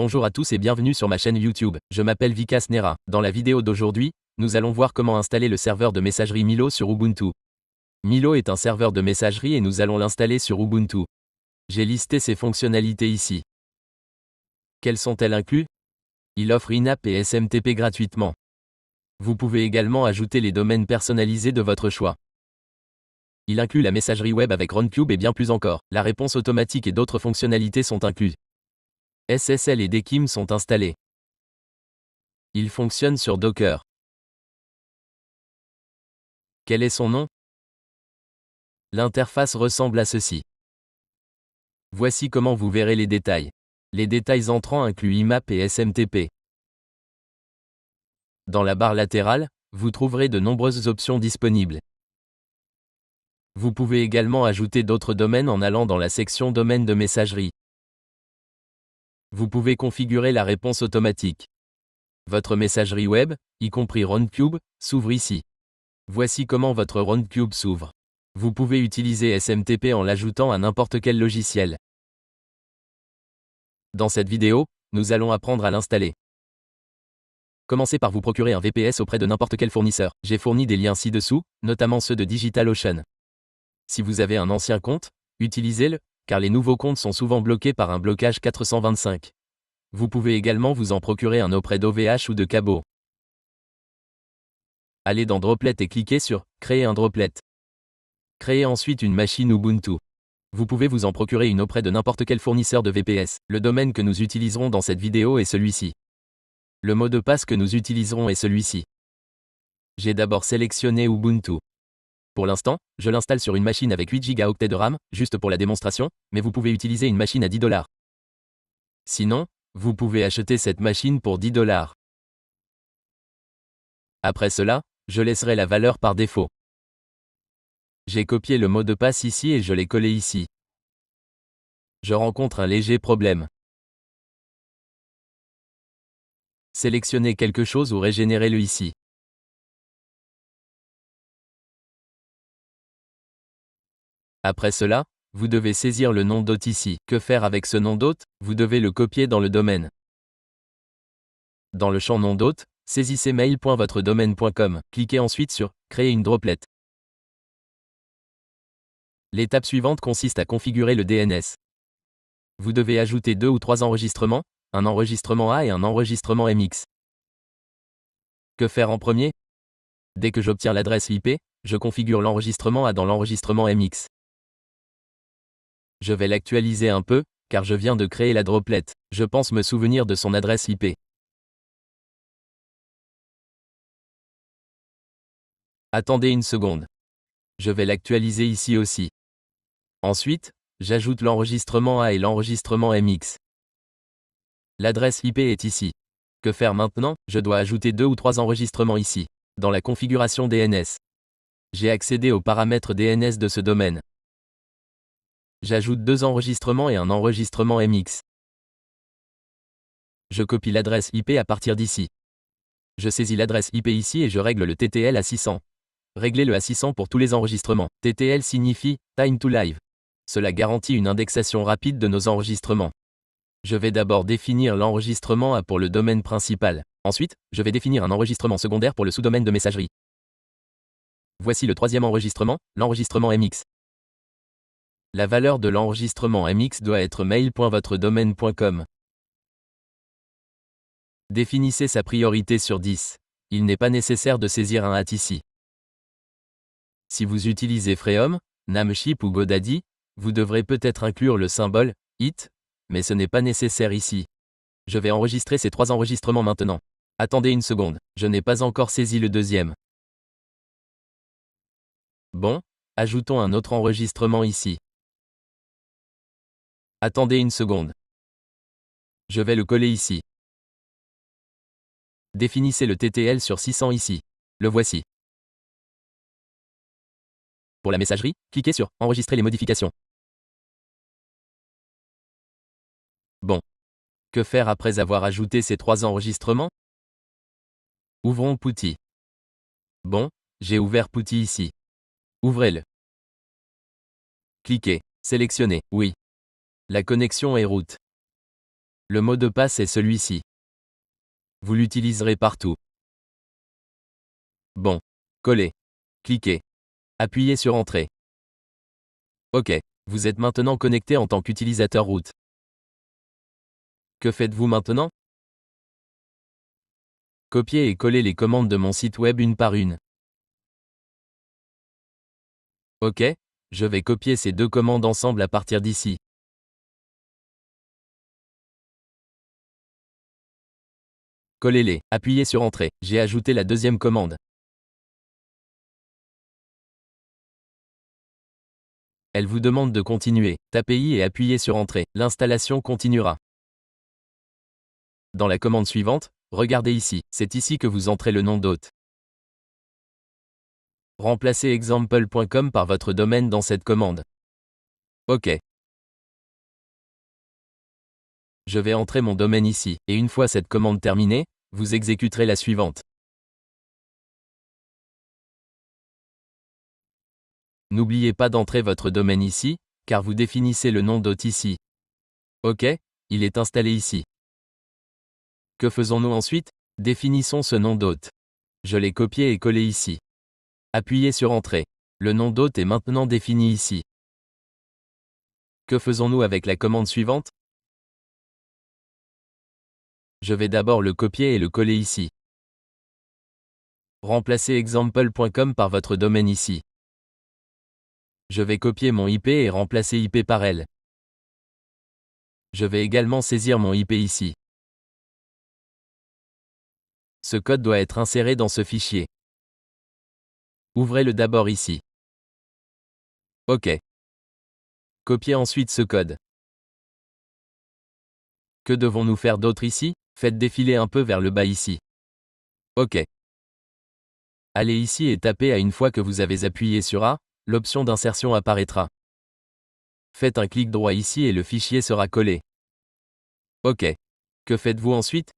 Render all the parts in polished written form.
Bonjour à tous et bienvenue sur ma chaîne YouTube. Je m'appelle Vikas Nera. Dans la vidéo d'aujourd'hui, nous allons voir comment installer le serveur de messagerie Milo sur Ubuntu. Milo est un serveur de messagerie et nous allons l'installer sur Ubuntu. J'ai listé ses fonctionnalités ici. Quelles sont-elles incluses? Il offre INAP et SMTP gratuitement. Vous pouvez également ajouter les domaines personnalisés de votre choix. Il inclut la messagerie web avec Runcube et bien plus encore. La réponse automatique et d'autres fonctionnalités sont incluses. SSL et DKIM sont installés. Il fonctionne sur Docker. Quel est son nom? L'interface ressemble à ceci. Voici comment vous verrez les détails. Les détails entrants incluent IMAP et SMTP. Dans la barre latérale, vous trouverez de nombreuses options disponibles. Vous pouvez également ajouter d'autres domaines en allant dans la section Domaines de messagerie. Vous pouvez configurer la réponse automatique. Votre messagerie web, y compris Runcube, s'ouvre ici. Voici comment votre Runcube s'ouvre. Vous pouvez utiliser SMTP en l'ajoutant à n'importe quel logiciel. Dans cette vidéo, nous allons apprendre à l'installer. Commencez par vous procurer un VPS auprès de n'importe quel fournisseur. J'ai fourni des liens ci-dessous, notamment ceux de DigitalOcean. Si vous avez un ancien compte, utilisez-le, car les nouveaux comptes sont souvent bloqués par un blocage 425. Vous pouvez également vous en procurer un auprès d'OVH ou de Cabo. Allez dans Droplet et cliquez sur « Créer un droplet ». Créez ensuite une machine Ubuntu. Vous pouvez vous en procurer une auprès de n'importe quel fournisseur de VPS. Le domaine que nous utiliserons dans cette vidéo est celui-ci. Le mot de passe que nous utiliserons est celui-ci. J'ai d'abord sélectionné Ubuntu. Pour l'instant, je l'installe sur une machine avec 8 Go de RAM, juste pour la démonstration, mais vous pouvez utiliser une machine à $10. Sinon, vous pouvez acheter cette machine pour $10. Après cela, je laisserai la valeur par défaut. J'ai copié le mot de passe ici et je l'ai collé ici. Je rencontre un léger problème. Sélectionnez quelque chose ou régénérez-le ici. Après cela, vous devez saisir le nom d'hôte ici. Que faire avec ce nom d'hôte? Vous devez le copier dans le domaine. Dans le champ nom d'hôte, saisissez mail.votredomaine.com. Cliquez ensuite sur « Créer une droplet ». L'étape suivante consiste à configurer le DNS. Vous devez ajouter 2 ou 3 enregistrements, un enregistrement A et un enregistrement MX. Que faire en premier? Dès que j'obtiens l'adresse IP, je configure l'enregistrement A dans l'enregistrement MX. Je vais l'actualiser un peu, car je viens de créer la droplet. Je pense me souvenir de son adresse IP. Attendez une seconde. Je vais l'actualiser ici aussi. Ensuite, j'ajoute l'enregistrement A et l'enregistrement MX. L'adresse IP est ici. Que faire maintenant? Je dois ajouter 2 ou 3 enregistrements ici, dans la configuration DNS. J'ai accédé aux paramètres DNS de ce domaine. J'ajoute 2 enregistrements et un enregistrement MX. Je copie l'adresse IP à partir d'ici. Je saisis l'adresse IP ici et je règle le TTL à 600. Réglez-le à 600 pour tous les enregistrements. TTL signifie « Time to Live ». Cela garantit une indexation rapide de nos enregistrements. Je vais d'abord définir l'enregistrement A pour le domaine principal. Ensuite, je vais définir un enregistrement secondaire pour le sous-domaine de messagerie. Voici le troisième enregistrement, l'enregistrement MX. La valeur de l'enregistrement MX doit être mail.votredomaine.com. Définissez sa priorité sur 10. Il n'est pas nécessaire de saisir un AT ici. Si vous utilisez Freum, Namecheap ou GoDaddy, vous devrez peut-être inclure le symbole « IT », mais ce n'est pas nécessaire ici. Je vais enregistrer ces 3 enregistrements maintenant. Attendez une seconde, je n'ai pas encore saisi le deuxième. Bon, ajoutons un autre enregistrement ici. Attendez une seconde. Je vais le coller ici. Définissez le TTL sur 600 ici. Le voici. Pour la messagerie, cliquez sur « Enregistrer les modifications ». Bon. Que faire après avoir ajouté ces 3 enregistrements? Ouvrons Putty. Bon, j'ai ouvert Putty ici. Ouvrez-le. Cliquez. Sélectionnez « Oui ». La connexion est route. Le mot de passe est celui-ci. Vous l'utiliserez partout. Bon. Coller. Cliquez. Appuyez sur Entrée. OK. Vous êtes maintenant connecté en tant qu'utilisateur root. Que faites-vous maintenant? Copier et coller les commandes de mon site web une par une. OK. Je vais copier ces deux commandes ensemble à partir d'ici. Collez-les. Appuyez sur Entrée. J'ai ajouté la deuxième commande. Elle vous demande de continuer. Tapez I et appuyez sur Entrée. L'installation continuera. Dans la commande suivante, regardez ici. C'est ici que vous entrez le nom d'hôte. Remplacez example.com par votre domaine dans cette commande. OK. Je vais entrer mon domaine ici, et une fois cette commande terminée, vous exécuterez la suivante. N'oubliez pas d'entrer votre domaine ici, car vous définissez le nom d'hôte ici. OK, il est installé ici. Que faisons-nous ensuite? Définissons ce nom d'hôte. Je l'ai copié et collé ici. Appuyez sur Entrée. Le nom d'hôte est maintenant défini ici. Que faisons-nous avec la commande suivante? Je vais d'abord le copier et le coller ici. Remplacez example.com par votre domaine ici. Je vais copier mon IP et remplacer IP par L. Je vais également saisir mon IP ici. Ce code doit être inséré dans ce fichier. Ouvrez-le d'abord ici. OK. Copiez ensuite ce code. Que devons-nous faire d'autre ici? Faites défiler un peu vers le bas ici. OK. Allez ici et tapez A une fois que vous avez appuyé sur A, l'option d'insertion apparaîtra. Faites un clic droit ici et le fichier sera collé. OK. Que faites-vous ensuite?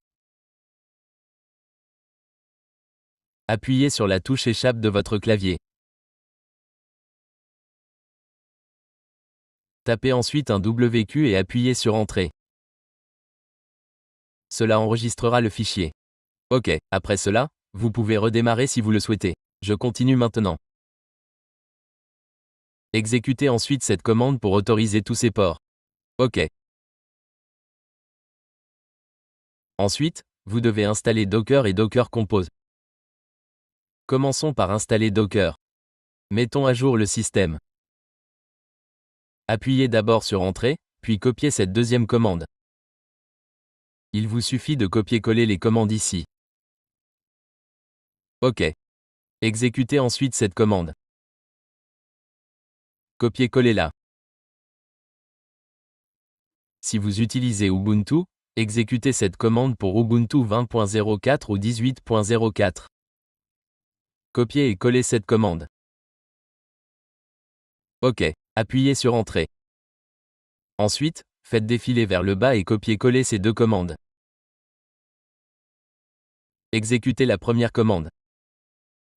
Appuyez sur la touche Échappe de votre clavier. Tapez ensuite un WQ et appuyez sur Entrée. Cela enregistrera le fichier. OK. Après cela, vous pouvez redémarrer si vous le souhaitez. Je continue maintenant. Exécutez ensuite cette commande pour autoriser tous ces ports. OK. Ensuite, vous devez installer Docker et Docker Compose. Commençons par installer Docker. Mettons à jour le système. Appuyez d'abord sur Entrée, puis copiez cette deuxième commande. Il vous suffit de copier-coller les commandes ici. OK. Exécutez ensuite cette commande. Copiez-coller-la. Si vous utilisez Ubuntu, exécutez cette commande pour Ubuntu 20.04 ou 18.04. Copiez et collez cette commande. OK. Appuyez sur Entrée. Ensuite, faites défiler vers le bas et copiez-coller ces deux commandes. Exécutez la première commande.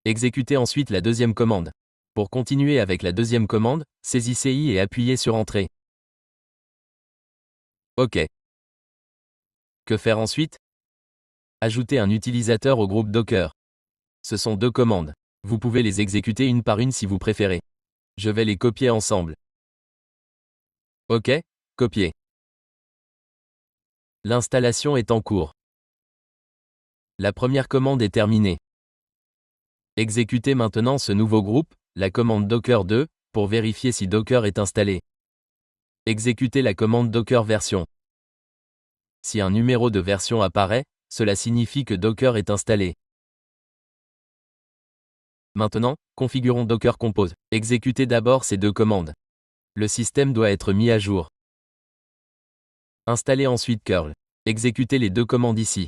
Exécutez ensuite la deuxième commande. Pour continuer avec la deuxième commande, saisissez I et appuyez sur Entrée. OK. Que faire ensuite? Ajouter un utilisateur au groupe Docker. Ce sont deux commandes. Vous pouvez les exécuter une par une si vous préférez. Je vais les copier ensemble. OK, copier. L'installation est en cours. La première commande est terminée. Exécutez maintenant ce nouveau groupe, la commande Docker 2, pour vérifier si Docker est installé. Exécutez la commande Docker version. Si un numéro de version apparaît, cela signifie que Docker est installé. Maintenant, configurons Docker Compose. Exécutez d'abord ces deux commandes. Le système doit être mis à jour. Installez ensuite curl. Exécutez les deux commandes ici.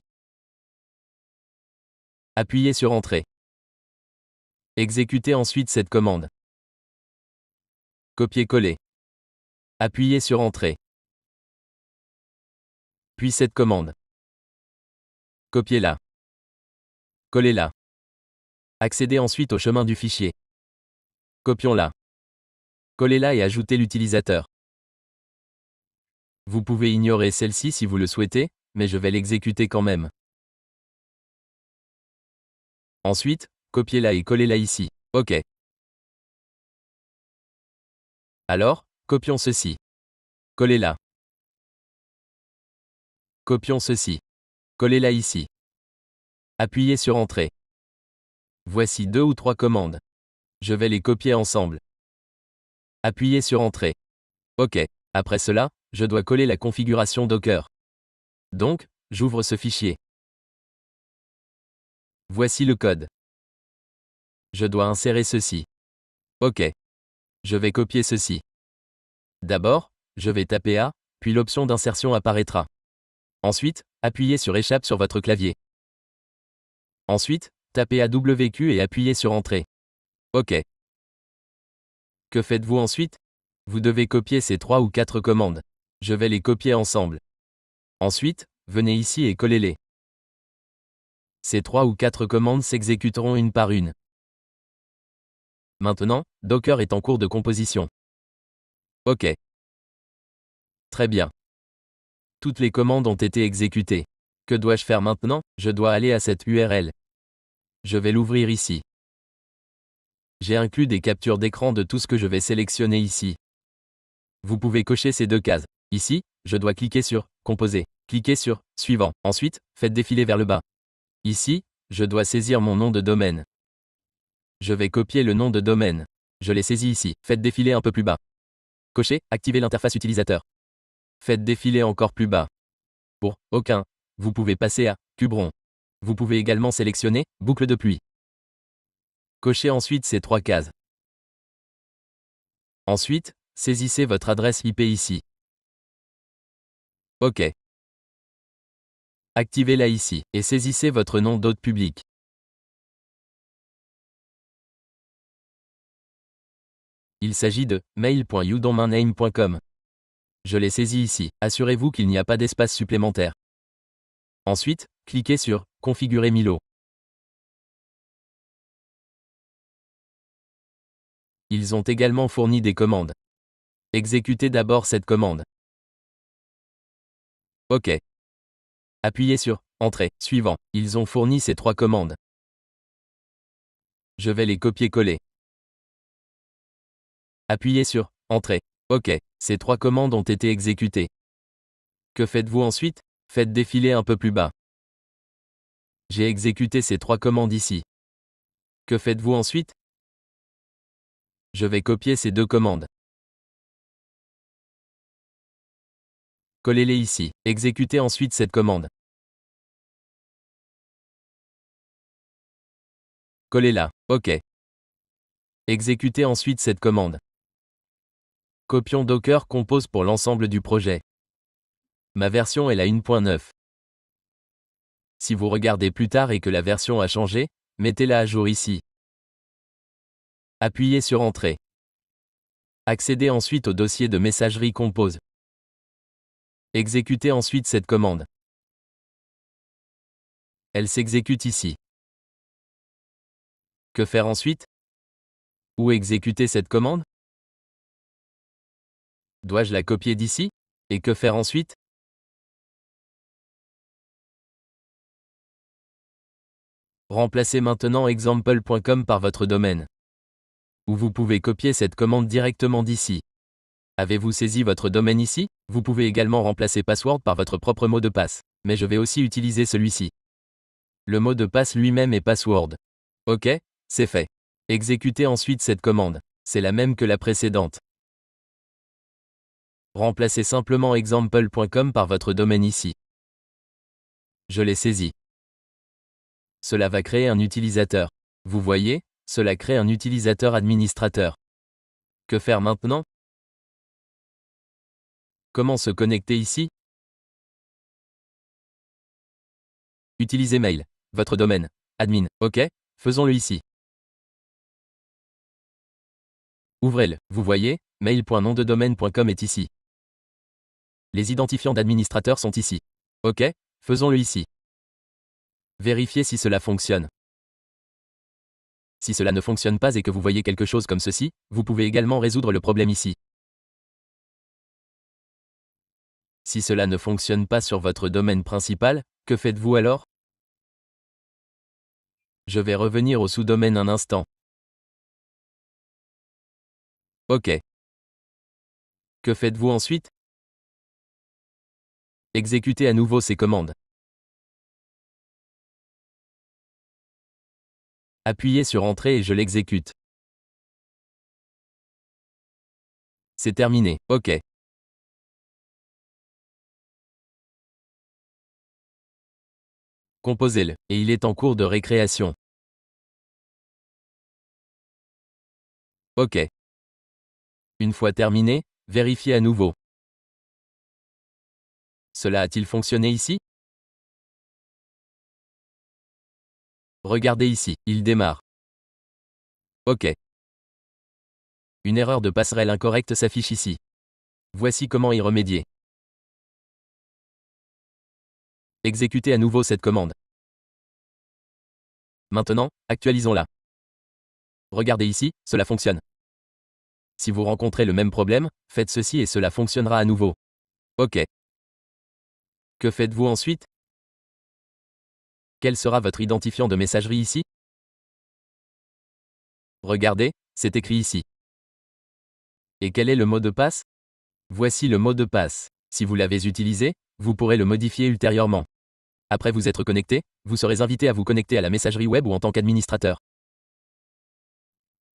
Appuyez sur Entrée. Exécutez ensuite cette commande. Copier-coller. Appuyez sur Entrée. Puis cette commande. Copiez-la. Collez-la. Accédez ensuite au chemin du fichier. Copions-la. Collez-la et ajoutez l'utilisateur. Vous pouvez ignorer celle-ci si vous le souhaitez, mais je vais l'exécuter quand même. Ensuite, copiez-la et collez-la ici. OK. Alors, copions ceci. Collez-la. Copions ceci. Collez-la ici. Appuyez sur Entrée. Voici 2 ou 3 commandes. Je vais les copier ensemble. Appuyez sur Entrée. OK. Après cela, je dois coller la configuration Docker. Donc, j'ouvre ce fichier. Voici le code. Je dois insérer ceci. OK. Je vais copier ceci. D'abord, je vais taper A, puis l'option d'insertion apparaîtra. Ensuite, appuyez sur Échappe sur votre clavier. Ensuite, tapez AWQ et appuyez sur Entrée. OK. Que faites-vous ensuite? Vous devez copier ces 3 ou 4 commandes. Je vais les copier ensemble. Ensuite, venez ici et collez-les. Ces 3 ou 4 commandes s'exécuteront une par une. Maintenant, Docker est en cours de composition. OK. Très bien. Toutes les commandes ont été exécutées. Que dois-je faire maintenant? Je dois aller à cette URL. Je vais l'ouvrir ici. J'ai inclus des captures d'écran de tout ce que je vais sélectionner ici. Vous pouvez cocher ces 2 cases. Ici, je dois cliquer sur « Composer ». Cliquez sur « Suivant ». Ensuite, faites défiler vers le bas. Ici, je dois saisir mon nom de domaine. Je vais copier le nom de domaine. Je l'ai saisi ici. Faites défiler un peu plus bas. Cochez « Activer l'interface utilisateur ». Faites défiler encore plus bas. Pour « Aucun », vous pouvez passer à « Cubron ». Vous pouvez également sélectionner « Boucle de pluie ». Cochez ensuite ces 3 cases. Ensuite, saisissez votre adresse IP ici. OK. Activez-la ici, et saisissez votre nom d'hôte public. Il s'agit de mail.youdomainName.com. Je l'ai saisi ici. Assurez-vous qu'il n'y a pas d'espace supplémentaire. Ensuite, cliquez sur « Configurer Milo ». Ils ont également fourni des commandes. Exécutez d'abord cette commande. OK. Appuyez sur « Entrée ». Suivant. Ils ont fourni ces 3 commandes. Je vais les copier-coller. Appuyez sur « Entrée ». OK. Ces 3 commandes ont été exécutées. Que faites-vous ensuite? Faites défiler un peu plus bas. J'ai exécuté ces 3 commandes ici. Que faites-vous ensuite? Je vais copier ces 2 commandes. Collez-les ici. Exécutez ensuite cette commande. Collez-la. OK. Exécutez ensuite cette commande. Copions Docker Compose pour l'ensemble du projet. Ma version est la 1.9. Si vous regardez plus tard et que la version a changé, mettez-la à jour ici. Appuyez sur Entrée. Accédez ensuite au dossier de messagerie Compose. Exécutez ensuite cette commande. Elle s'exécute ici. Que faire ensuite? Où exécuter cette commande? Dois-je la copier d'ici? Et que faire ensuite? Remplacez maintenant example.com par votre domaine. Ou vous pouvez copier cette commande directement d'ici. Avez-vous saisi votre domaine ici? Vous pouvez également remplacer password par votre propre mot de passe. Mais je vais aussi utiliser celui-ci. Le mot de passe lui-même est password. OK, c'est fait. Exécutez ensuite cette commande. C'est la même que la précédente. Remplacez simplement example.com par votre domaine ici. Je l'ai saisi. Cela va créer un utilisateur. Vous voyez, cela crée un utilisateur administrateur. Que faire maintenant? Comment se connecter ici? Utilisez mail. Votre domaine. Admin. OK, faisons-le ici. Ouvrez-le. Vous voyez, mail.nomdedomaine.com est ici. Les identifiants d'administrateur sont ici. OK, faisons-le ici. Vérifiez si cela fonctionne. Si cela ne fonctionne pas et que vous voyez quelque chose comme ceci, vous pouvez également résoudre le problème ici. Si cela ne fonctionne pas sur votre domaine principal, que faites-vous alors? Je vais revenir au sous-domaine un instant. OK. Que faites-vous ensuite? Exécutez à nouveau ces commandes. Appuyez sur Entrée et je l'exécute. C'est terminé. OK. Composez-le, et il est en cours de récréation. OK. Une fois terminé, vérifiez à nouveau. Cela a-t-il fonctionné ici? Regardez ici, il démarre. OK. Une erreur de passerelle incorrecte s'affiche ici. Voici comment y remédier. Exécutez à nouveau cette commande. Maintenant, actualisons-la. Regardez ici, cela fonctionne. Si vous rencontrez le même problème, faites ceci et cela fonctionnera à nouveau. OK. Que faites-vous ensuite? Quel sera votre identifiant de messagerie ici? Regardez, c'est écrit ici. Et quel est le mot de passe? Voici le mot de passe. Si vous l'avez utilisé, vous pourrez le modifier ultérieurement. Après vous être connecté, vous serez invité à vous connecter à la messagerie web ou en tant qu'administrateur.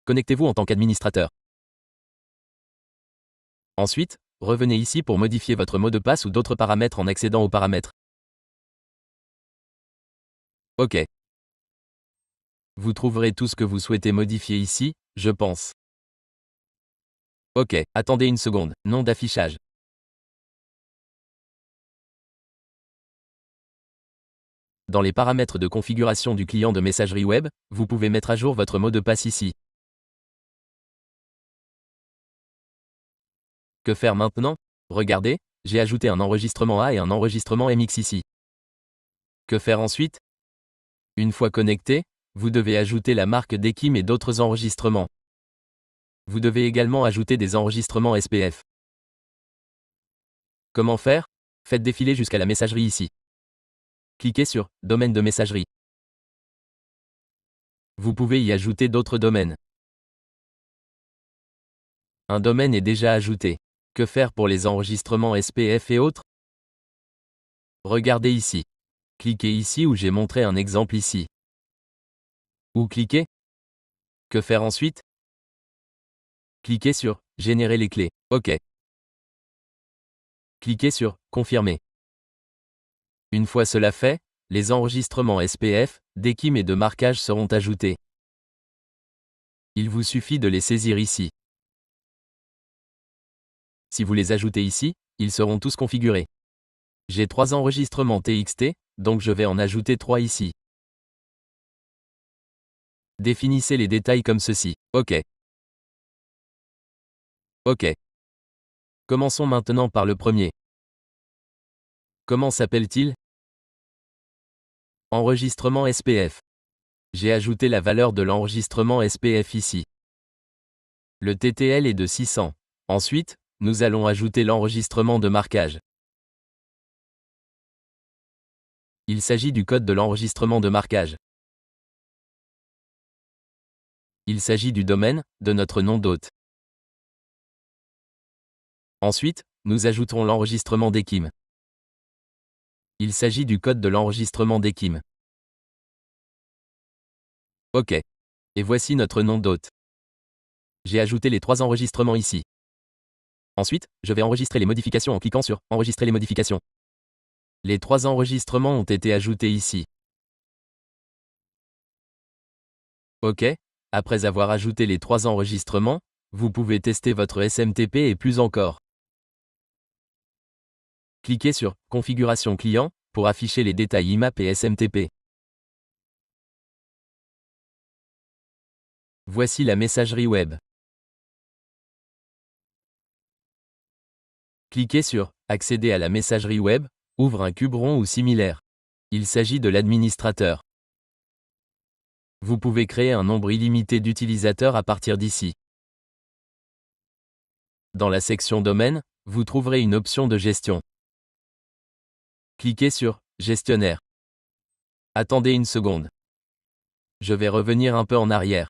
Connectez-vous en tant qu'administrateur. Ensuite, revenez ici pour modifier votre mot de passe ou d'autres paramètres en accédant aux paramètres. OK. Vous trouverez tout ce que vous souhaitez modifier ici, je pense. OK, attendez une seconde, nom d'affichage. Dans les paramètres de configuration du client de messagerie web, vous pouvez mettre à jour votre mot de passe ici. Que faire maintenant? Regardez, j'ai ajouté un enregistrement A et un enregistrement MX ici. Que faire ensuite? Une fois connecté, vous devez ajouter la marque d'Ekim et d'autres enregistrements. Vous devez également ajouter des enregistrements SPF. Comment faire? Faites défiler jusqu'à la messagerie ici. Cliquez sur « Domaine de messagerie ». Vous pouvez y ajouter d'autres domaines. Un domaine est déjà ajouté. Que faire pour les enregistrements SPF et autres? Regardez ici. Cliquez ici où j'ai montré un exemple ici. Ou cliquez. Que faire ensuite? Cliquez sur « Générer les clés ». OK. Cliquez sur « Confirmer ». Une fois cela fait, les enregistrements SPF, d'Ekim et de marquage seront ajoutés. Il vous suffit de les saisir ici. Si vous les ajoutez ici, ils seront tous configurés. J'ai 3 enregistrements TXT, donc je vais en ajouter 3 ici. Définissez les détails comme ceci. OK. OK. Commençons maintenant par le premier. Comment s'appelle-t-il? Enregistrement SPF. J'ai ajouté la valeur de l'enregistrement SPF ici. Le TTL est de 600. Ensuite, nous allons ajouter l'enregistrement de marquage. Il s'agit du code de l'enregistrement de marquage. Il s'agit du domaine, de notre nom d'hôte. Ensuite, nous ajouterons l'enregistrement d'Ekim. Il s'agit du code de l'enregistrement d'Ekim. OK. Et voici notre nom d'hôte. J'ai ajouté les 3 enregistrements ici. Ensuite, je vais enregistrer les modifications en cliquant sur « Enregistrer les modifications ». Les 3 enregistrements ont été ajoutés ici. OK. Après avoir ajouté les 3 enregistrements, vous pouvez tester votre SMTP et plus encore. Cliquez sur « Configuration client » pour afficher les détails IMAP et SMTP. Voici la messagerie web. Cliquez sur « Accéder à la messagerie web », ouvre un cube rond ou similaire. Il s'agit de l'administrateur. Vous pouvez créer un nombre illimité d'utilisateurs à partir d'ici. Dans la section Domaine, vous trouverez une option de gestion. Cliquez sur « Gestionnaire ». Attendez une seconde. Je vais revenir un peu en arrière.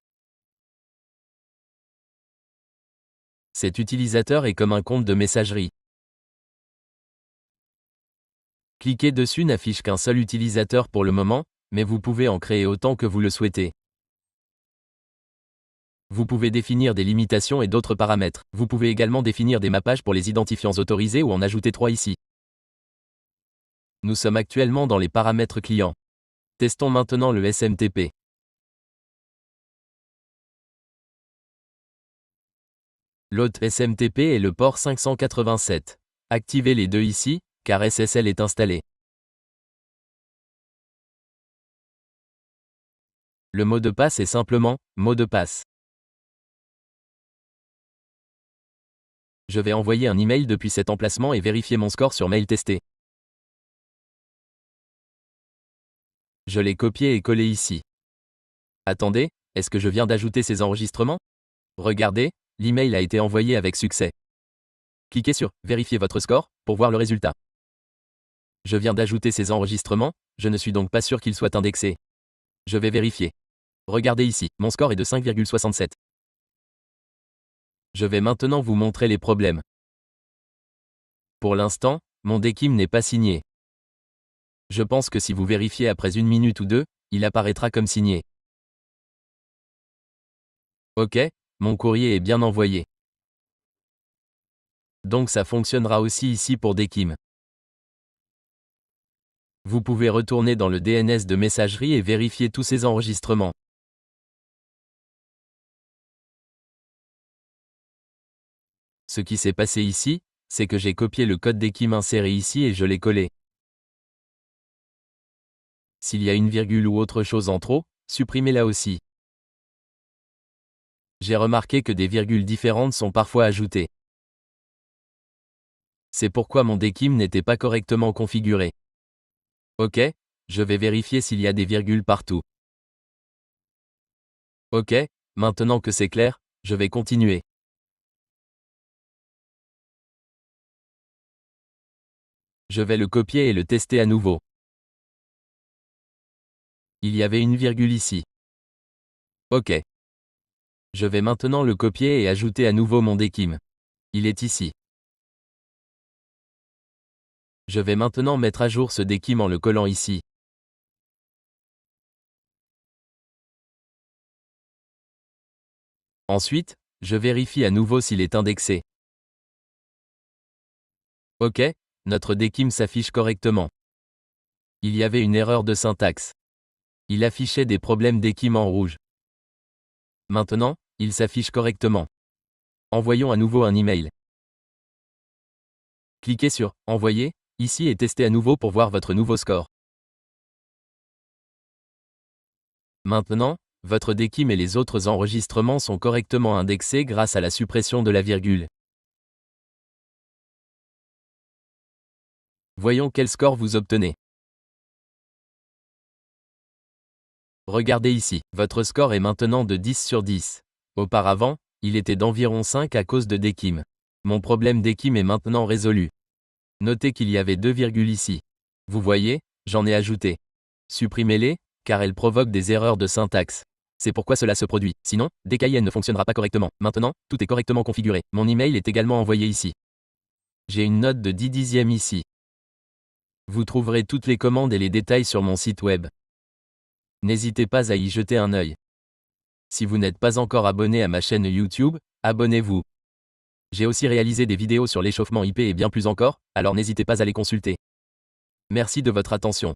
Cet utilisateur est comme un compte de messagerie. Cliquer dessus n'affiche qu'un seul utilisateur pour le moment, mais vous pouvez en créer autant que vous le souhaitez. Vous pouvez définir des limitations et d'autres paramètres. Vous pouvez également définir des mappages pour les identifiants autorisés ou en ajouter 3 ici. Nous sommes actuellement dans les paramètres clients. Testons maintenant le SMTP. L'hôte SMTP est le port 587. Activez les deux ici, car SSL est installé. Le mot de passe est simplement « mot de passe ». Je vais envoyer un email depuis cet emplacement et vérifier mon score sur mail testé. Je l'ai copié et collé ici. Attendez, est-ce que je viens d'ajouter ces enregistrements? Regardez, l'email a été envoyé avec succès. Cliquez sur « Vérifier votre score » pour voir le résultat. Je viens d'ajouter ces enregistrements, je ne suis donc pas sûr qu'ils soient indexés. Je vais vérifier. Regardez ici, mon score est de 5,67. Je vais maintenant vous montrer les problèmes. Pour l'instant, mon DKIM n'est pas signé. Je pense que si vous vérifiez après 1 minute ou 2, il apparaîtra comme signé. Ok, mon courrier est bien envoyé. Donc ça fonctionnera aussi ici pour DKIM. Vous pouvez retourner dans le DNS de messagerie et vérifier tous ces enregistrements. Ce qui s'est passé ici, c'est que j'ai copié le code DKIM inséré ici et je l'ai collé. S'il y a une virgule ou autre chose en trop, supprimez-la aussi. J'ai remarqué que des virgules différentes sont parfois ajoutées. C'est pourquoi mon DKIM n'était pas correctement configuré. Ok, je vais vérifier s'il y a des virgules partout. Ok, maintenant que c'est clair, je vais continuer. Je vais le copier et le tester à nouveau. Il y avait une virgule ici. Ok. Je vais maintenant le copier et ajouter à nouveau mon DKIM. Il est ici. Je vais maintenant mettre à jour ce DKIM en le collant ici. Ensuite, je vérifie à nouveau s'il est indexé. Ok, notre DKIM s'affiche correctement. Il y avait une erreur de syntaxe. Il affichait des problèmes DKIM en rouge. Maintenant, il s'affiche correctement. Envoyons à nouveau un email. Cliquez sur « Envoyer » ici et testez à nouveau pour voir votre nouveau score. Maintenant, votre DKIM et les autres enregistrements sont correctement indexés grâce à la suppression de la virgule. Voyons quel score vous obtenez. Regardez ici, votre score est maintenant de 10 sur 10. Auparavant, il était d'environ 5 à cause de DKIM. Mon problème DKIM est maintenant résolu. Notez qu'il y avait 2 virgules ici. Vous voyez, j'en ai ajouté. Supprimez-les, car elles provoquent des erreurs de syntaxe. C'est pourquoi cela se produit. Sinon, DKIM ne fonctionnera pas correctement. Maintenant, tout est correctement configuré. Mon email est également envoyé ici. J'ai une note de 10 dixièmes ici. Vous trouverez toutes les commandes et les détails sur mon site web. N'hésitez pas à y jeter un œil. Si vous n'êtes pas encore abonné à ma chaîne YouTube, abonnez-vous. J'ai aussi réalisé des vidéos sur l'échauffement IP et bien plus encore, alors n'hésitez pas à les consulter. Merci de votre attention.